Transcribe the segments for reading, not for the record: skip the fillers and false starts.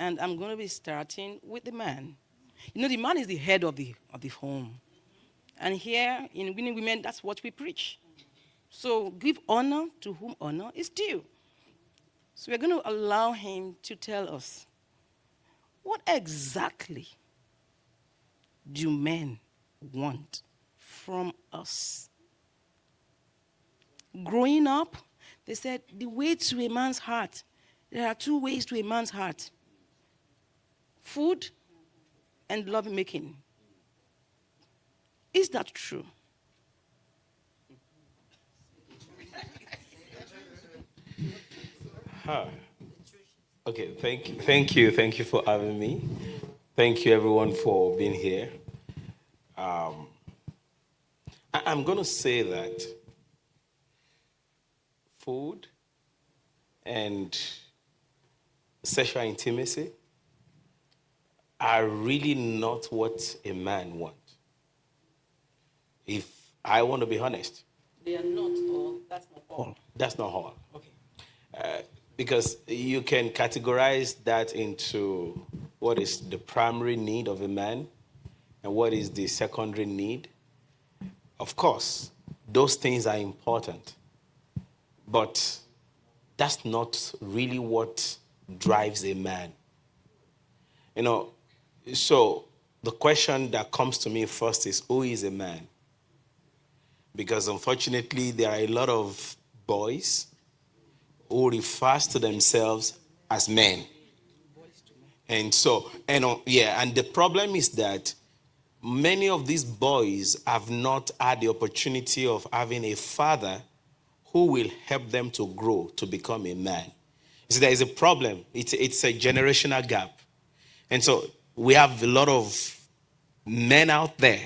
And I'm going to be starting with the man. You know, the man is the head of the home. And here in Winning Women, that's what we preach. So give honor to whom honor is due. So we're going to allow him to tell us, what exactly do men want from us? Growing up, they said the way to a man's heart, there are two ways to a man's heart: food and love making. Is that true? Huh. Okay, thank you for having me. Thank you everyone for being here. Um, I'm going to say that food and sexual intimacy are really not what a man wants. If I want to be honest, They are not all. That's not all. that's not all. Okay. Because you can categorize that into what is the primary need of a man and what is the secondary need. Of course, those things are important, but that's not really what drives a man. You know, so the question that comes to me first is, who is a man? Because unfortunately, there are a lot of boys who refers to themselves as men. And so, and the problem is that many of these boys have not had the opportunity of having a father who will help them to grow to become a man. You see, there is a problem. It's a generational gap. And so we have a lot of men out there.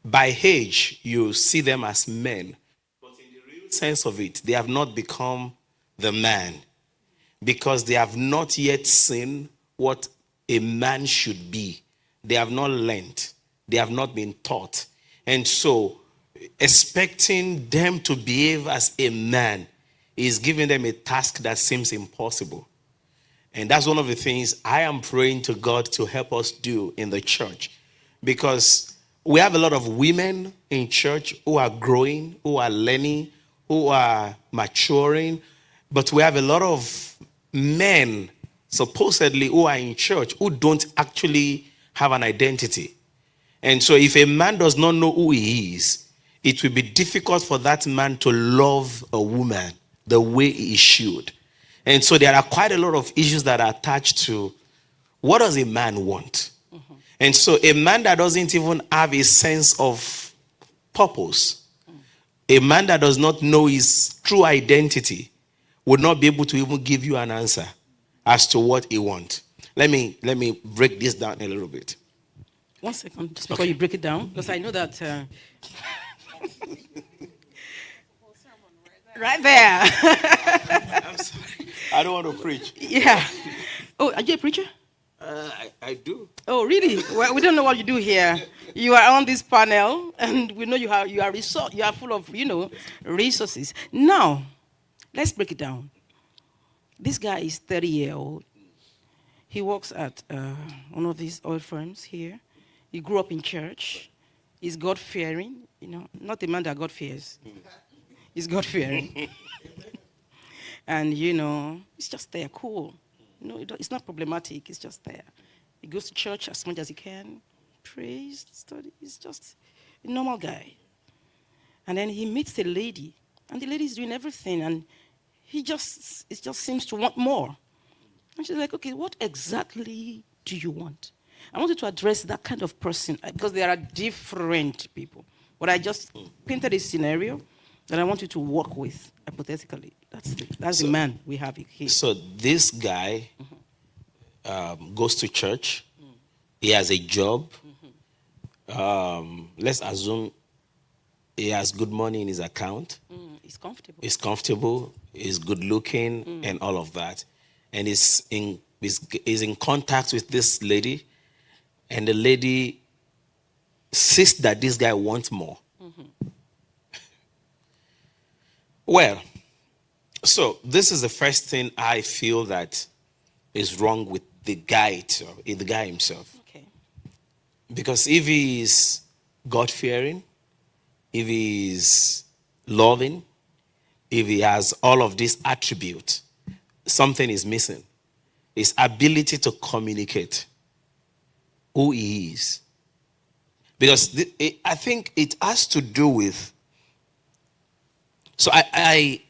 By age, you see them as men. But in the real sense of it, they have not become the man because they have not yet seen what a man should be. They have not learned. They have not been taught. And so expecting them to behave as a man is giving them a task that seems impossible. And that's one of the things I am praying to God to help us do in the church. Because we have a lot of women in church who are growing, who are learning, who are maturing. But we have a lot of men, supposedly, who are in church who don't actually have an identity. And so if a man does not know who he is, it will be difficult for that man to love a woman the way he should. And so there are quite a lot of issues that are attached to what does a man want? Mm-hmm. And so a man that doesn't even have a sense of purpose, a man that does not know his true identity, would not be able to even give you an answer as to what he wants. Let me break this down a little bit. 1 second, just before you break it down, because I know that right there. I'm sorry. I don't want to preach. Yeah. Oh, are you a preacher? I do. Oh, really? Well, we don't know what you do here. You are on this panel, and we know you are full of resources. Now, let's break it down. This guy is 30-year-old. He works at one of these oil firms here. He grew up in church. He's God-fearing, not a man that God fears. He's God-fearing. And, it's just there, cool. It's not problematic. It's just there. He goes to church as much as he can, prays, studies. He's just a normal guy. And then he meets a lady, and the lady's doing everything, and it just seems to want more. And she's like, okay, what exactly do you want? I want you to address that kind of person, because there are different people. But I just painted a scenario that I want you to work with, hypothetically. That's the man we have here. So this guy goes to church. He has a job. Let's assume he has good money in his account. He's comfortable. He's comfortable. He's good looking and all of that. And he's in contact with this lady. And the lady sees that this guy wants more. Well, so this is the first thing I feel that is wrong with the guy itself, the guy himself. Okay. Because if he is God-fearing, if he is loving, if he has all of these attributes, something is missing. His ability to communicate who he is. Because I think it has to do with... So I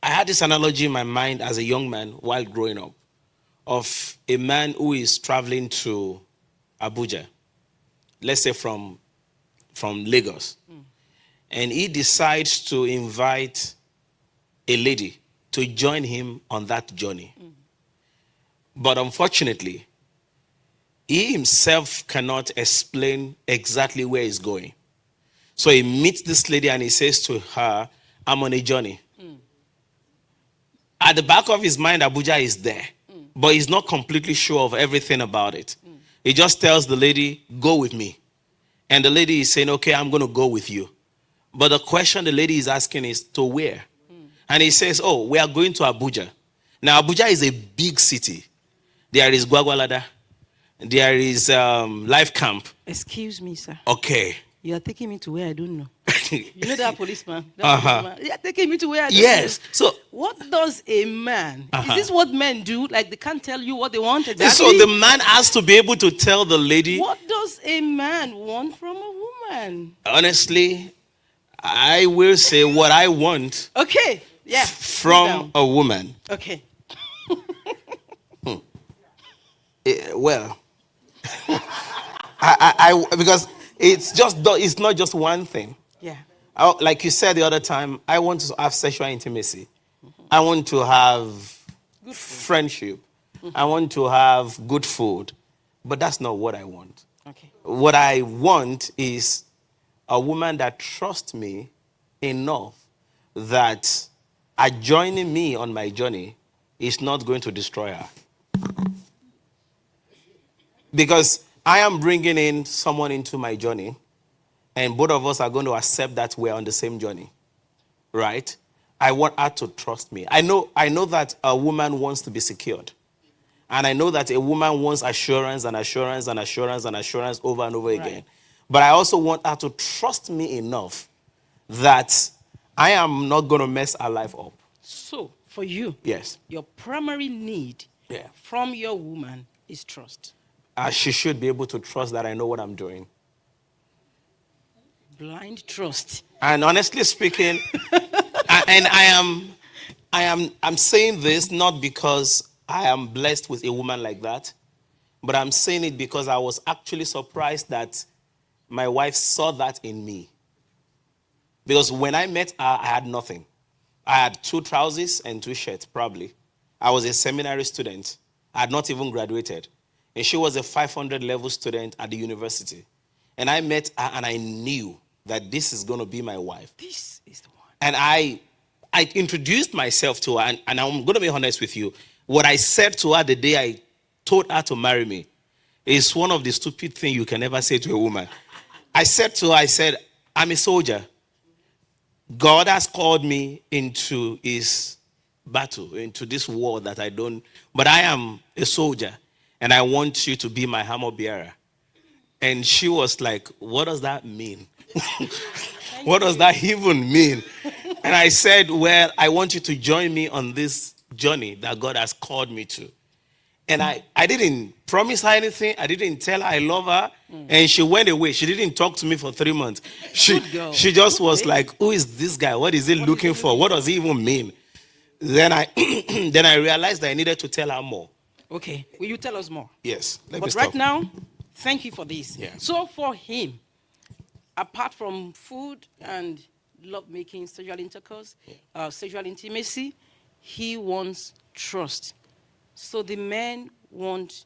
had this analogy in my mind as a young man while growing up of a man who is traveling to Abuja, let's say from Lagos. And he decides to invite a lady to join him on that journey. But unfortunately, he himself cannot explain exactly where he's going. So he meets this lady and he says to her, I'm on a journey. At the back of his mind, Abuja is there. But he's not completely sure of everything about it. He just tells the lady, go with me. And the lady is saying, okay, I'm going to go with you. But the question the lady is asking is, to where? And he says, oh, we are going to Abuja. Now, Abuja is a big city. There is Gwagwalada. There is Life Camp. Excuse me, sir. Okay. You are taking me to where I don't know. You know that policeman? Policeman. You are taking me to where I don't know. Yes. So, what does a man... Is this what men do? Like they can't tell you what they want exactly? So the man has to be able to tell the lady... What does a man want from a woman? Honestly, I will say what I want... Okay. Yeah. From a woman. Okay. Well... because it's not just one thing. Yeah. Like you said the other time, I want to have sexual intimacy. I want to have friendship. I want to have good food. But that's not what I want. Okay. What I want is a woman that trusts me enough that joining me on my journey is not going to destroy her. Because I am bringing in someone into my journey, and both of us are going to accept that we're on the same journey, right? I want her to trust me. I know that a woman wants to be secured. And I know that a woman wants assurance and assurance and assurance and assurance over and over again. But I also want her to trust me enough that I am not going to mess her life up. So, for you, yes, your primary need from your woman is trust. She should be able to trust that I know what I'm doing. Blind trust. And honestly speaking, I'm saying this not because I am blessed with a woman like that, but I'm saying it because I was actually surprised that my wife saw that in me. Because when I met her, I had nothing. I had 2 trousers and 2 shirts, probably. I was a seminary student. I had not even graduated. And she was a 500 level student at the university. And I met her and I knew that this is going to be my wife. This is the one. And I introduced myself to her, and I'm going to be honest with you. What I said to her the day I told her to marry me is one of the stupid things you can ever say to a woman. I said to her, I'm a soldier. God has called me into his battle, into this war that I don't, but I am a soldier. And I want you to be my armor bearer. And she was like, what does that mean? What does that even mean? And I said, well, I want you to join me on this journey that God has called me to. And I didn't promise her anything. I didn't tell her I love her. And she went away. She didn't talk to me for 3 months. She just was like, who is this guy? What is he looking for? What does he even mean? Then I realized that I needed to tell her more. Okay. Will you tell us more? Yes. But right now, thank you for this. Yeah. So for him, apart from food and love-making, sexual intercourse, sexual intimacy, he wants trust. So the men want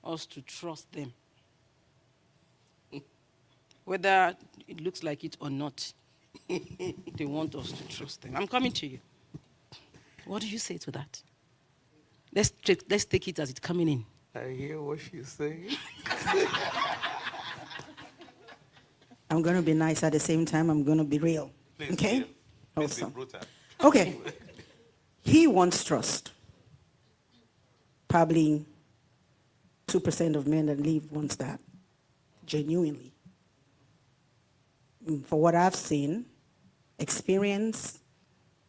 us to trust them. Whether it looks like it or not, they want us to trust them. I'm coming to you. What do you say to that? Let's take it as it's coming in. I hear what she's saying. I'm going to be nice at the same time. I'm going to be real. Please, okay? Please be brutal. Okay. He wants trust. Probably 2% of men that leave wants that, genuinely. For what I've seen, experience,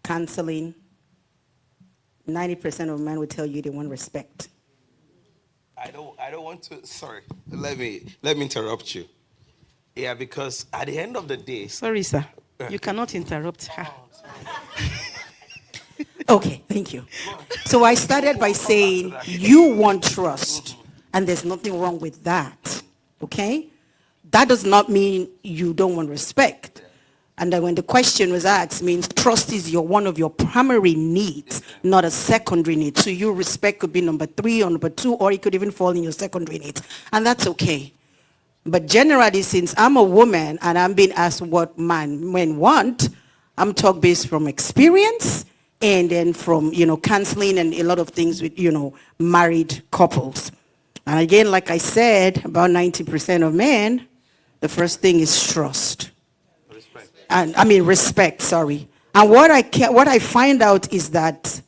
counseling, 90% of men will tell you they want respect. I don't want to. Sorry, let me interrupt you. Yeah, because at the end of the day, Sorry, sir. You cannot interrupt her. Okay, thank you. So I started by saying you want trust, and there's nothing wrong with that, okay? That does not mean you don't want respect. And then when the question was asked, means trust is one of your primary needs, not a secondary need. So you respect could be number 3 or number 2, or it could even fall in your secondary needs. And that's okay. But generally, since I'm a woman and I'm being asked what men want, I'm talking based from experience and then from, counseling and a lot of things with, married couples. And again, like I said, about 90% of men, the first thing is trust. respect. And respect, sorry. And what I find out is that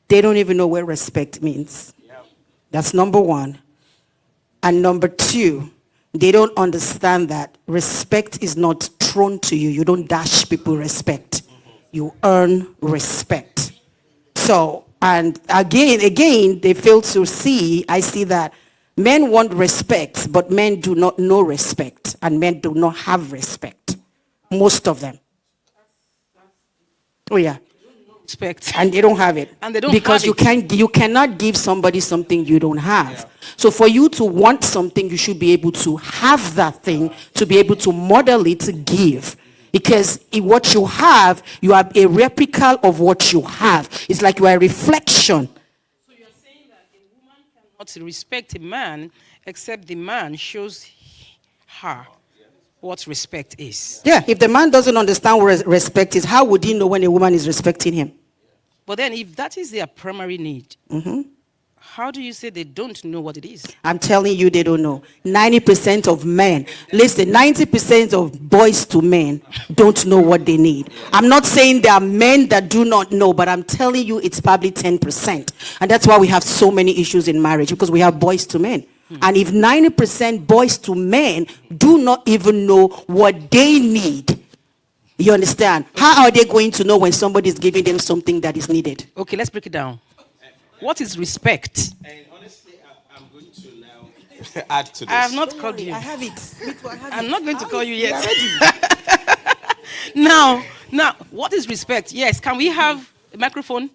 they don't even know what respect means. Yep. That's number one. And number 2, they don't understand that respect is not thrown to you. You don't dash people respect. You earn respect. So, and again, they fail to see, I see that men want respect, but men do not know respect, and men do not have respect. Most of them. Oh yeah. Respect. And they don't have it. And they don't because have you cannot give somebody something you don't have. Yeah. So for you to want something, you should be able to have that thing, to be able to model it, to give. Because in what you have, you are a replica of what you have. It's like you are a reflection. So you're saying that a woman cannot respect a man except the man shows her what respect is. Yeah, if the man doesn't understand what respect is, how would he know when a woman is respecting him? But then if that is their primary need, how do you say they don't know what it is? I'm telling you, they don't know. 90% of men, listen, 90% of boys to men don't know what they need. I'm not saying there are men that do not know, but I'm telling you it's probably 10%. And that's why we have so many issues in marriage, because we have boys to men. And if 90% boys to men do not even know what they need, you understand? How are they going to know when somebody is giving them something that is needed? Okay, let's break it down. What is respect? And honestly, I'm going to now add to this. I have not called you. I have it. I'm not going to call you yet. Now, what is respect? Yes, can we have a microphone?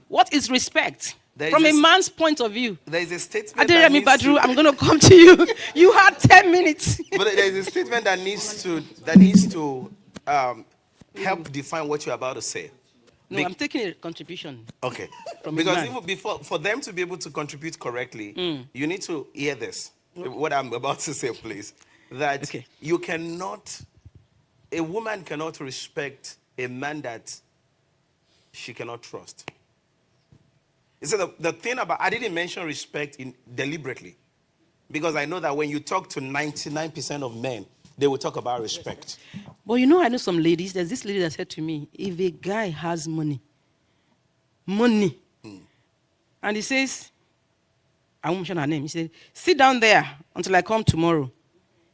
What is respect? From a man's point of view. There is a statement. Adeoye Badru, I'm going to come to you. You had 10 minutes. But there is a statement that needs to help define what you're about to say. No, I'm taking a contribution. Okay. From Because man. even before, for them to be able to contribute correctly, you need to hear this. What I'm about to say, please. That Okay. you cannot, a woman cannot respect a man that she cannot trust. So the thing about, I didn't mention respect deliberately. Because I know that when you talk to 99% of men, they will talk about respect. But I know some ladies. There's this lady that said to me, if a guy has money, and he says, I won't mention her name. He said, sit down there until I come tomorrow.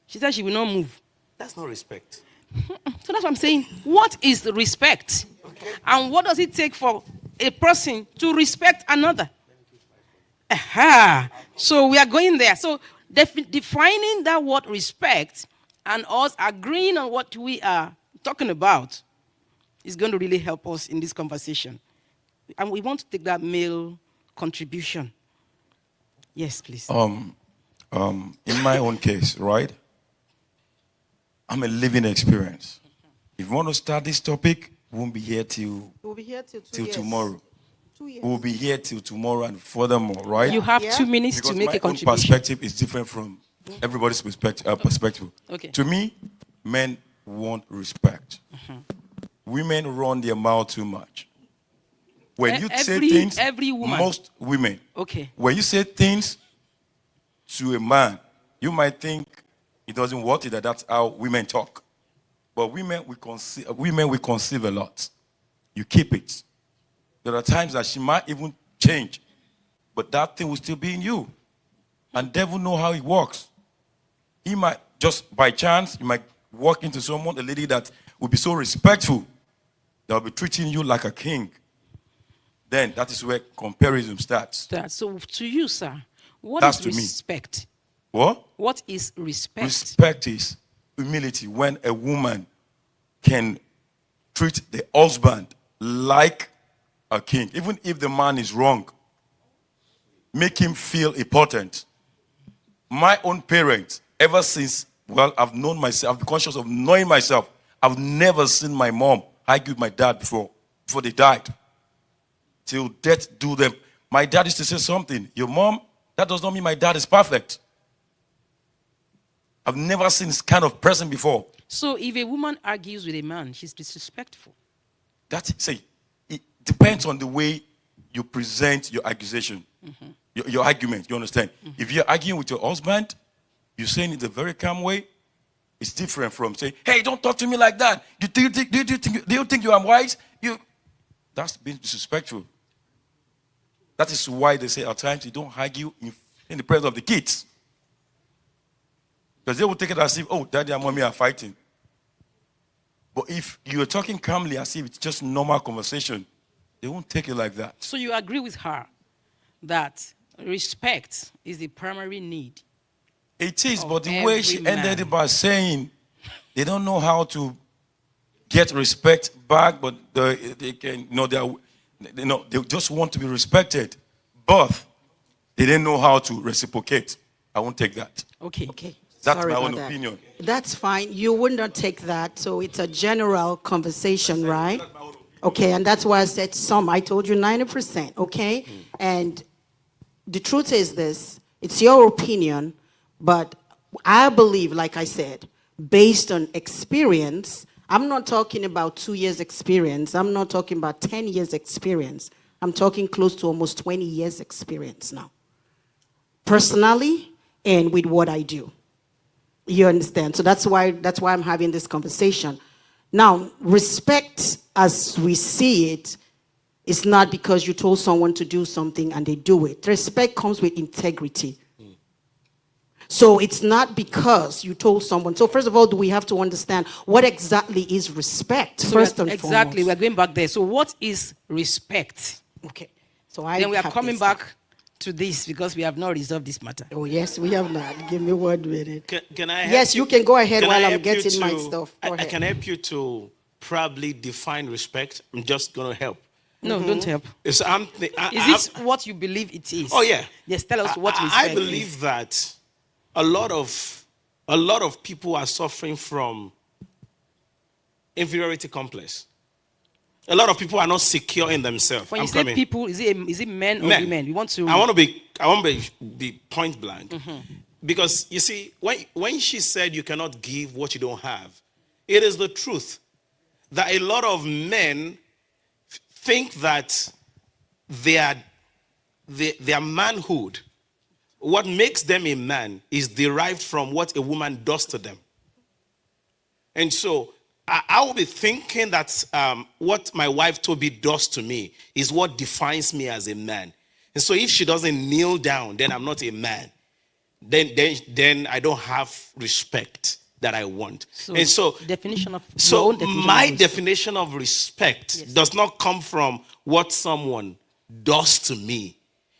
She said she will not move. That's not respect. So that's what I'm saying. What is the respect? Okay. And what does it take for a person to respect another? Aha. So we are going there. So defining that word respect and us agreeing on what we are talking about is going to really help us in this conversation. And we want to take that male contribution. Yes, please. In my own case, right? I'm a living experience. If you want to start this topic, we won't be here till We'll be here till tomorrow. 2 years. We'll be here till tomorrow and furthermore, right? You have Yeah. 2 minutes Because to make my a own contribution. perspective is different from everybody's perspective. Okay. To me, men want respect. Women run their mouth too much. When you say things, every woman. most women, Okay. when you say things to a man, you might think it doesn't worth it, that's how women talk. But women will conceive a lot. You keep it. There are times that she might even change, but that thing will still be in you. And devil know how it works. He might, just by chance, you might walk into someone, a lady that will be so respectful, that will be treating you like a king. Then that is where comparison starts. So to you, sir, what That's is to me. respect? What? What is respect? Respect is humility. When a woman can treat the husband like a king, even if the man is wrong, make him feel important. My own parents, ever since, well, I've known myself, I've been conscious of knowing myself. I've never seen my mom argue with my dad before they died. Till death do them. My dad used to say something, your mom, that does not mean my dad is perfect. I've never seen this kind of person before. So if a woman argues with a man, she's disrespectful. It depends on the way you present your accusation, your argument, you understand? If you're arguing with your husband, you're saying it a very calm way, it's different from saying, hey, don't talk to me like that. Do you think you are wise? That's being disrespectful. That is why they say at times you don't argue in the presence of the kids. Because they will take it as if, oh, daddy and mommy are fighting. But if you're talking calmly as if it's just normal conversation, they won't take it like that. So you agree with her that respect is the primary need? It is, but the way she ended it by saying they don't know how to get respect back, but they can, they just want to be respected, but they didn't know how to reciprocate. I won't take that. Okay. That's Sorry my own about that. opinion. That's fine. You would not take that. So it's a general conversation, right? Okay, and that's why I said some. I told you 90%, okay? And the truth is this. It's your opinion, but I believe, like I said, based on experience, I'm not talking about 2 years experience. I'm not talking about 10 years experience. I'm talking close to almost 20 years experience now. Personally and with what I do. You understand? So that's why I'm having this conversation. Now, respect as we see it is not because you told someone to do something and they do it. Respect comes with integrity. So it's not because you told someone. So first of all, do we have to understand what exactly is respect? So first and exactly, foremost. we're going back there. So what is respect? Okay. So Then we are have coming this. back to this because we have not resolved this matter. Oh yes, we have not. Give me 1 minute. Can I help Yes, you can go ahead can while I I'm help you getting my to- stuff. Go I ahead. can help you to probably define respect. I'm just going to help. No, don't help. So Is this what you believe it is? Oh, yeah. Yes, tell us what respect I believe is. that a lot of people are suffering from inferiority complex. A lot of people are not secure in themselves. When you say people, is it men or women? We want to. I want to be point blank, because you see, when she said you cannot give what you don't have, it is the truth that a lot of men think that their manhood, what makes them a man, is derived from what a woman does to them. And so I will be thinking that what my wife Toby does to me is what defines me as a man. And so if she doesn't kneel down, then I'm not a man. Then I don't have respect that I want. So and so definition of your so own definition my of respect. definition of respect does not come from what someone does to me.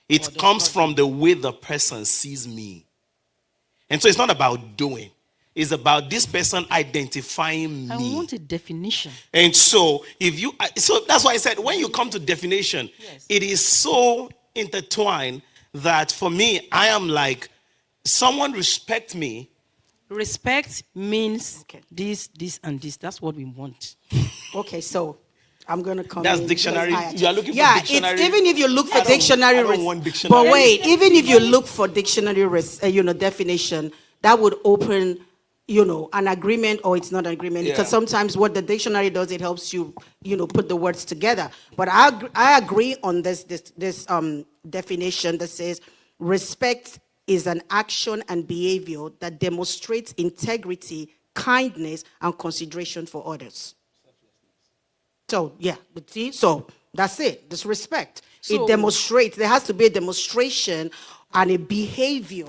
It comes from the way the person sees me. And so it's not about doing. It's about this person identifying me. I want a definition. And so so that's why I said when you come to definition, it is so intertwined that for me, I am like, someone respect me. Respect means this, and this. That's what we want. Okay, so I'm going to come That's in dictionary. because You are looking for yeah, dictionary. it's, even if you look for I dictionary, don't want dictionary. But wait, even if you look for dictionary, definition, that would open, an agreement or it's not an agreement. Yeah. Because sometimes what the dictionary does, it helps you, put the words together. But I agree on this definition that says respect is an action and behavior that demonstrates integrity, kindness, and consideration for others. So, yeah, but see, so that's it. This respect. So- It demonstrates, there has to be a demonstration and a behavior.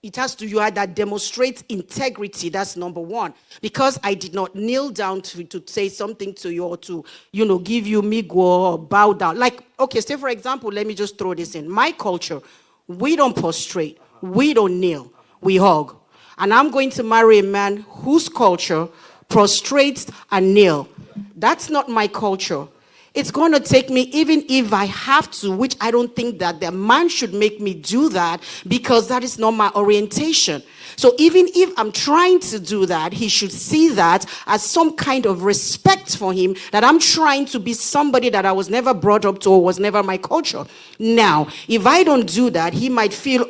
It has to, you either demonstrate integrity, that's number one. Because I did not kneel down to say something to you or to, give you migo or bow down. Like, okay, say for example, let me just throw this in. My culture, we don't prostrate, we don't kneel, we hug. And I'm going to marry a man whose culture prostrates and kneel. That's not my culture. It's going to take me, even if I have to, which I don't think that the man should make me do that, because that is not my orientation. So even if I'm trying to do that, he should see that as some kind of respect for him, that I'm trying to be somebody that I was never brought up to or was never my culture. Now, if I don't do that, he might feel,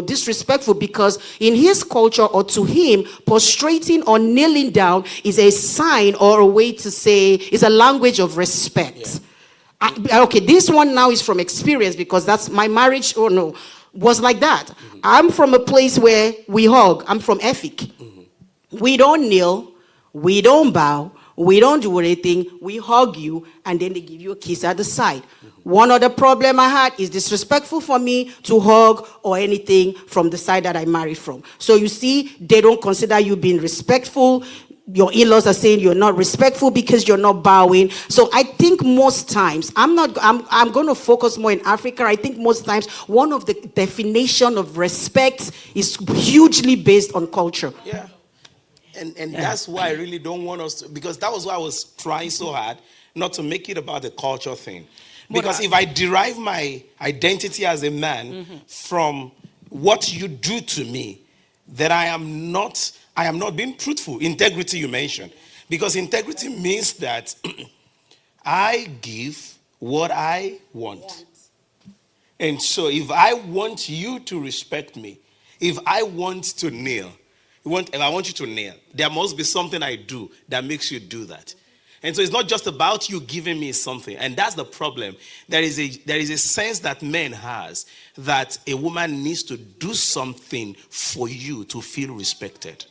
disrespectful, because in his culture or to him, prostrating or kneeling down is a sign or a way to say, is a language of respect. Yeah. Okay, this one now is from experience, because that's my marriage, was like that. Mm-hmm. I'm from a place where we hug. I'm from Efik. Mm-hmm. We don't kneel, we don't bow, we don't do anything. We hug you, and then they give you a kiss at the side. Mm-hmm. One other problem I had is disrespectful for me to hug or anything from the side that I married from. So you see, they don't consider you being respectful. Your in-laws are saying you're not respectful because you're not bowing. So I think most times, I'm going to focus more in Africa. I think most times one of the definition of respect is hugely based on culture. Yeah. And that's why I really don't want us to, because that was why I was trying so hard not to make it about the culture thing. Because if I derive my identity as a man from what you do to me, then I am not being truthful. Integrity you mentioned. Because integrity means that I give what I want. And so if I want you to respect me, if I want to kneel, if I want you to kneel, there must be something I do that makes you do that. And so it's not just about you giving me something. And that's the problem. There is a sense that men has that a woman needs to do something for you to feel respected.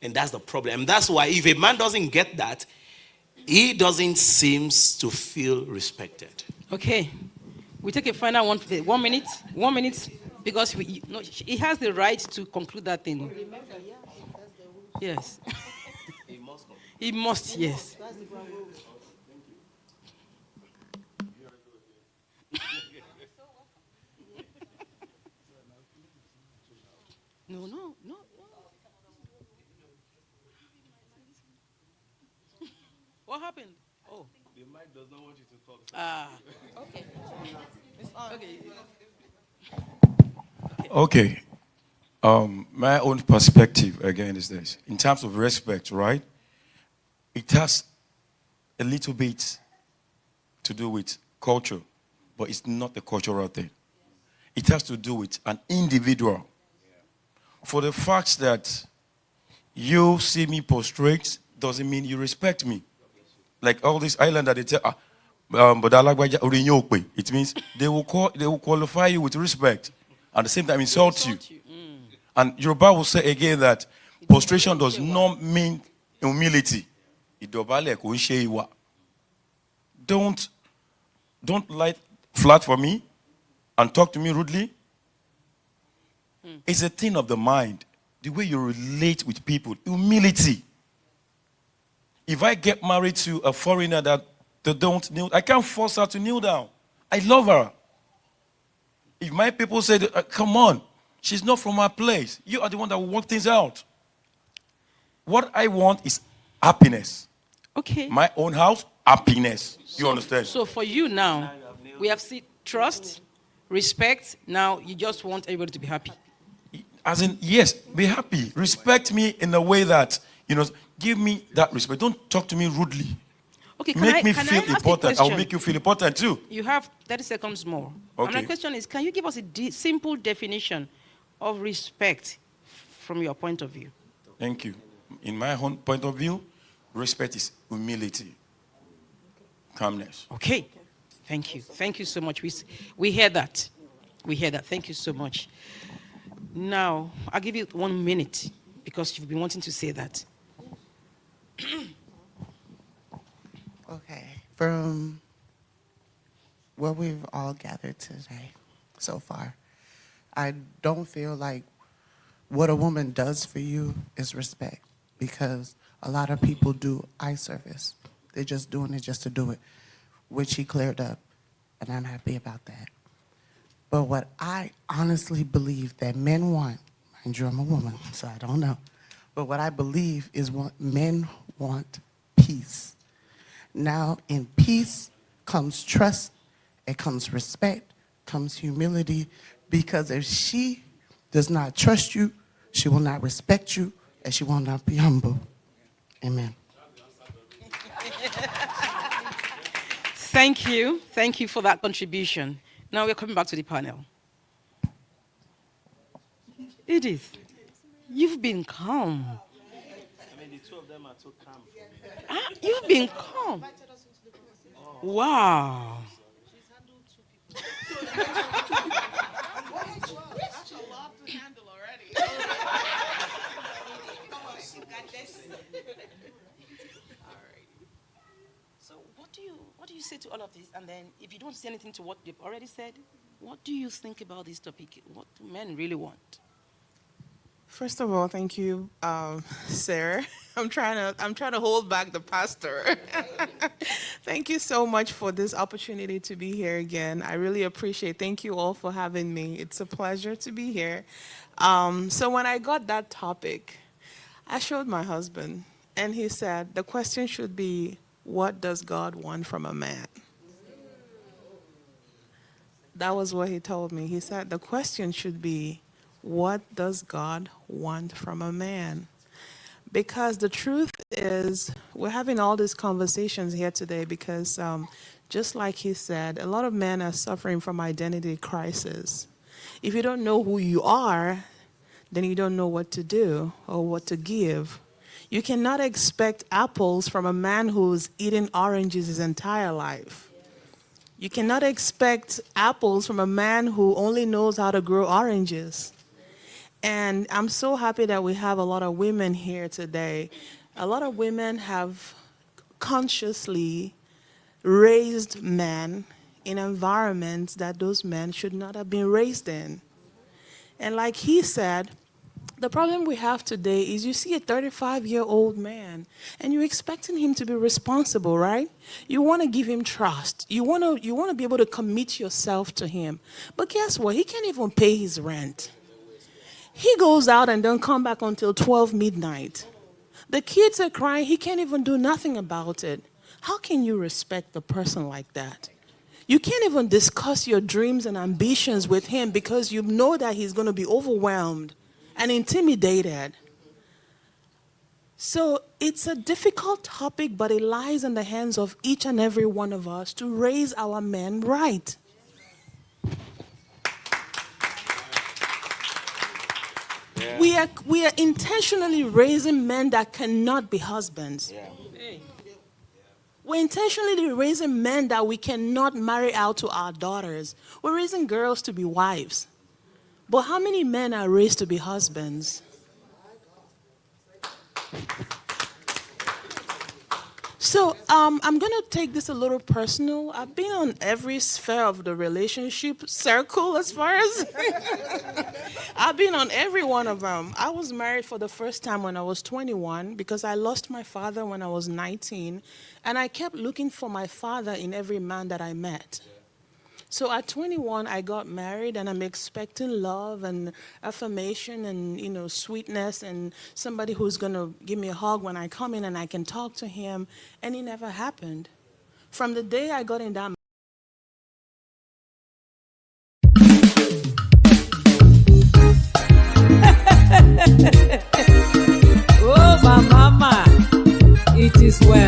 And that's the problem. And that's why if a man doesn't get that, he doesn't seem to feel respected. Okay. We take a final 1 minute. 1 minute, because he has the right to conclude that thing. Yes. He must, yes. No. What happened? Oh. The mic does not want you to talk. Okay. Okay. My own perspective again is this. In terms of respect, right? It has a little bit to do with culture, but it's not a cultural thing. It has to do with an individual. For the fact that you see me prostrate doesn't mean you respect me. Like all these islanders, they tell, it means they will qualify you with respect, at the same time insult you. And Yoruba will say again that prostration does not mean humility. Don't lie flat for me and talk to me rudely. It's a thing of the mind. The way you relate with people. Humility. If I get married to a foreigner that don't kneel, I can't force her to kneel down. I love her. If my people say, come on, she's not from our place. You are the one that will work things out. What I want is happiness. Okay. My own house, happiness. You understand? So for you now, we have seen trust, respect. Now you just want everybody to be happy. As in, yes, be happy. Respect me in a way that, give me that respect. Don't talk to me rudely. Okay, Make me feel important. I'll make you feel important too. You have 30 seconds more. Okay. And my question is, can you give us a simple definition of respect from your point of view? Thank you. In my own point of view, respect is humility, calmness. Okay. Thank you. Thank you so much. We hear that. We hear that. Thank you so much. Now, I'll give you 1 minute because you've been wanting to say that. Okay. From what we've all gathered today so far, I don't feel like what a woman does for you is respect, because a lot of people do eye service. They're just doing it just to do it, which he cleared up, and I'm happy about that. But what I honestly believe that men want, mind you, I'm a woman, so I don't know, but what I believe is men want peace. Now, in peace comes trust, it comes respect, comes humility, because if she does not trust you, she will not respect you, and she will not be humble. Amen. Thank you. Thank you for that contribution. Now we're coming back to the panel. Edith, you've been calm. I mean, the two of them are too calm. You've been calm. Wow. So what do you say to all of this? And then if you don't say anything to what they've already said, what do you think about this topic? What do men really want? First of all, thank you, Sarah. I'm trying to hold back the pastor. Thank you so much for this opportunity to be here again. I really appreciate. Thank you all for having me. It's a pleasure to be here. So when I got that topic, I showed my husband, and he said the question should be, what does God want from a man? That was what he told me. He said the question should be, what does God want from a man? Because the truth is, we're having all these conversations here today because just like he said, a lot of men are suffering from identity crisis. If you don't know who you are, then you don't know what to do or what to give. You cannot expect apples from a man who's eaten oranges his entire life. You cannot expect apples from a man who only knows how to grow oranges. And I'm so happy that we have a lot of women here today. A lot of women have consciously raised men in environments that those men should not have been raised in. And like he said, the problem we have today is you see a 35-year-old man and you're expecting him to be responsible, right? You want to give him trust. You want to be able to commit yourself to him. But guess what? He can't even pay his rent. He goes out and don't come back until 12 midnight. The kids are crying. He can't even do nothing about it. How can you respect a person like that? You can't even discuss your dreams and ambitions with him because you know that he's going to be overwhelmed and intimidated. So it's a difficult topic, but it lies in the hands of each and every one of us to raise our men right. Yeah. We are intentionally raising men that cannot be husbands. Yeah. We're intentionally raising men that we cannot marry out to our daughters. We're raising girls to be wives. But how many men are raised to be husbands? So I'm going to take this a little personal. I've been on every sphere of the relationship circle as far as... I've been on every one of them. I was married for the first time when I was 21 because I lost my father when I was 19. And I kept looking for my father in every man that I met. So at 21, I got married, and I'm expecting love and affirmation and, sweetness and somebody who's going to give me a hug when I come in and I can talk to him. And it never happened. From the day I got in that Oh, my mama, it is well.